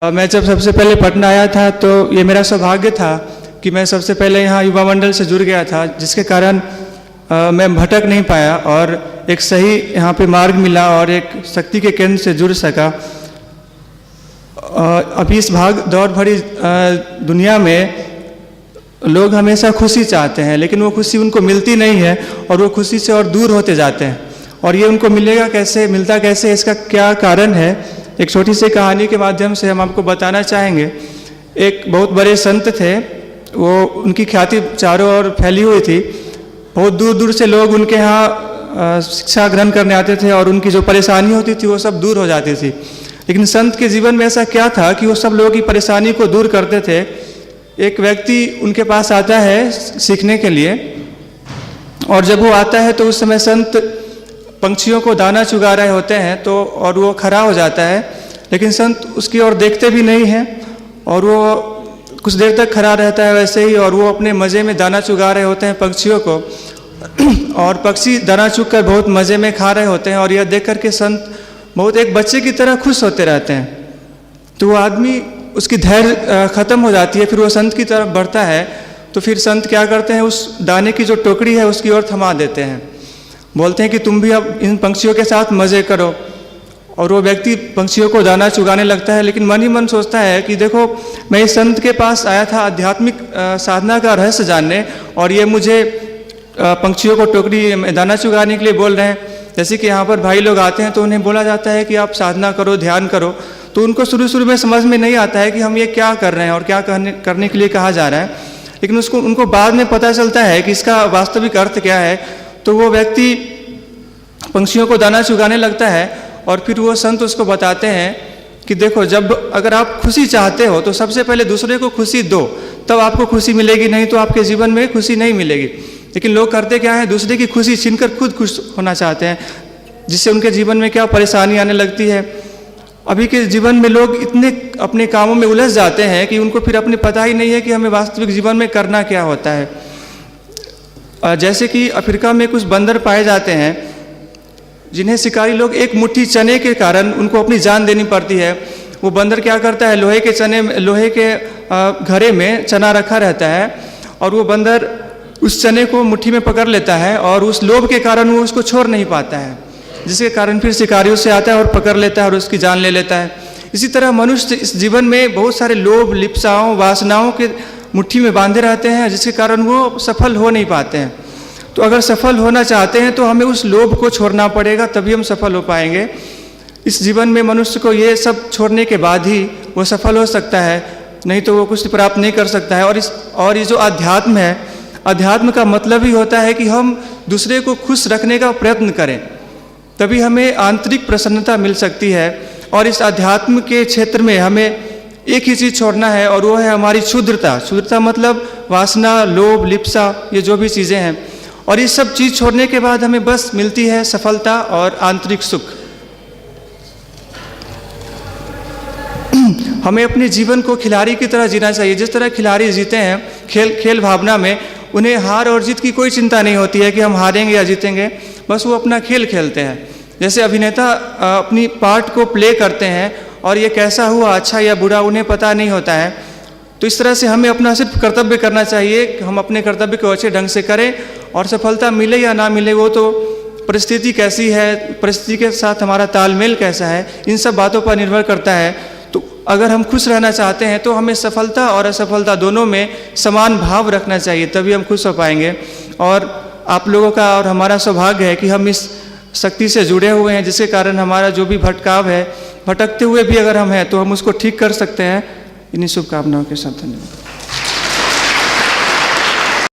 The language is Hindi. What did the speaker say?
मैं जब सबसे पहले पटना आया था तो ये मेरा सौभाग्य था कि मैं सबसे पहले यहाँ युवा मंडल से जुड़ गया था, जिसके कारण मैं भटक नहीं पाया और एक सही यहाँ पे मार्ग मिला और एक शक्ति के केंद्र से जुड़ सका। अभी इस भाग दौड़ भरी दुनिया में लोग हमेशा खुशी चाहते हैं, लेकिन वो खुशी उनको मिलती नहीं है और वो खुशी से और दूर होते जाते हैं। और ये उनको मिलेगा कैसे, मिलता कैसे, इसका क्या कारण है, एक छोटी सी कहानी के माध्यम से हम आपको बताना चाहेंगे। एक बहुत बड़े संत थे, वो उनकी ख्याति चारों ओर फैली हुई थी। बहुत दूर दूर से लोग उनके यहाँ शिक्षा ग्रहण करने आते थे और उनकी जो परेशानी होती थी वो सब दूर हो जाती थी। लेकिन संत के जीवन में ऐसा क्या था कि वो सब लोगों की परेशानी को दूर करते थे। एक व्यक्ति उनके पास आता है सीखने के लिए, और जब वो आता है तो उस समय संत पंछियों को दाना चुगा रहे होते हैं तो और वो खड़ा हो जाता है, लेकिन संत उसकी ओर देखते भी नहीं हैं और वो कुछ देर तक खड़ा रहता है वैसे ही, और वो अपने मज़े में दाना चुगा रहे होते हैं पक्षियों को, और पक्षी दाना चुग कर बहुत मज़े में खा रहे होते हैं। और यह देख कर के संत बहुत एक बच्चे की तरह खुश होते रहते हैं। तो वो आदमी, उसकी धैर्य ख़त्म हो जाती है, फिर वो संत की तरफ बढ़ता है। तो फिर संत क्या करते हैं, उस दाने की जो टोकरी है उसकी ओर थमा देते हैं, बोलते हैं कि तुम भी अब इन पंछियों के साथ मज़े करो। और वो व्यक्ति पंछियों को दाना चुगाने लगता है, लेकिन मन ही मन सोचता है कि देखो, मैं इस संत के पास आया था आध्यात्मिक साधना का रहस्य जानने, और ये मुझे पंछियों को टोकरी में दाना चुगाने के लिए बोल रहे हैं। जैसे कि यहाँ पर भाई लोग आते हैं तो उन्हें बोला जाता है कि आप साधना करो, ध्यान करो, तो उनको शुरू शुरू में समझ में नहीं आता है कि हम ये क्या कर रहे हैं और क्या करने के लिए कहा जा रहा है। लेकिन उनको बाद में पता चलता है कि इसका वास्तविक अर्थ क्या है। तो वो व्यक्ति पंछियों को दाना चुगाने लगता है, और फिर वो संत उसको बताते हैं कि देखो, अगर आप खुशी चाहते हो तो सबसे पहले दूसरे को खुशी दो, तब आपको खुशी मिलेगी, नहीं तो आपके जीवन में खुशी नहीं मिलेगी। लेकिन लोग करते क्या है, दूसरे की खुशी छीनकर खुद खुश होना चाहते हैं, जिससे उनके जीवन में क्या परेशानी आने लगती है। अभी के जीवन में लोग इतने अपने कामों में उलझ जाते हैं कि उनको फिर अपने पता ही नहीं है कि हमें वास्तविक जीवन में करना क्या होता है। जैसे कि अफ्रीका में कुछ बंदर पाए जाते हैं जिन्हें शिकारी लोग एक मुट्ठी चने के कारण उनको अपनी जान देनी पड़ती है। वो बंदर क्या करता है, लोहे के घड़े में चना रखा रहता है, और वो बंदर उस चने को मुट्ठी में पकड़ लेता है, और उस लोभ के कारण वो उसको छोड़ नहीं पाता है, जिसके कारण फिर शिकारियों से आता है और पकड़ लेता है और उसकी जान ले लेता है। इसी तरह मनुष्य इस जीवन में बहुत सारे लोभ, लिप्साओं, वासनाओं के मुट्ठी में बांधे रहते हैं, जिसके कारण वो सफल हो नहीं पाते हैं। तो अगर सफल होना चाहते हैं तो हमें उस लोभ को छोड़ना पड़ेगा, तभी हम सफल हो पाएंगे। इस जीवन में मनुष्य को ये सब छोड़ने के बाद ही वो सफल हो सकता है, नहीं तो वो कुछ प्राप्त नहीं कर सकता है। और ये जो अध्यात्म है, अध्यात्म का मतलब ही होता है कि हम दूसरे को खुश रखने का प्रयत्न करें, तभी हमें आंतरिक प्रसन्नता मिल सकती है। और इस अध्यात्म के क्षेत्र में हमें एक ही चीज़ छोड़ना है, और वो है हमारी क्षुद्रता। क्षुद्रता मतलब वासना, लोभ, लिप्सा, ये जो भी चीज़ें हैं। और ये सब चीज़ छोड़ने के बाद हमें बस मिलती है सफलता और आंतरिक सुख। हमें अपने जीवन को खिलाड़ी की तरह जीना चाहिए। जिस तरह खिलाड़ी जीते हैं खेल भावना में, उन्हें हार और जीत की कोई चिंता नहीं होती है कि हम हारेंगे या जीतेंगे, बस वो अपना खेल खेलते हैं। जैसे अभिनेता अपनी पार्ट को प्ले करते हैं, और ये कैसा हुआ, अच्छा या बुरा, उन्हें पता नहीं होता है। तो इस तरह से हमें अपना सिर्फ कर्तव्य करना चाहिए कि हम अपने कर्तव्य को अच्छे ढंग से करें, और सफलता मिले या ना मिले वो तो परिस्थिति कैसी है, परिस्थिति के साथ हमारा तालमेल कैसा है, इन सब बातों पर निर्भर करता है। तो अगर हम खुश रहना चाहते हैं तो हमें सफलता और असफलता दोनों में समान भाव रखना चाहिए, तभी हम खुश हो पाएंगे। और आप लोगों का और हमारा सौभाग्य है कि हम इस शक्ति से जुड़े हुए हैं, जिसके कारण हमारा जो भी भटकाव है, भटकते हुए भी अगर हम हैं तो हम उसको ठीक कर सकते हैं। इन्हीं शुभकामनाओं के साथ धन्यवाद।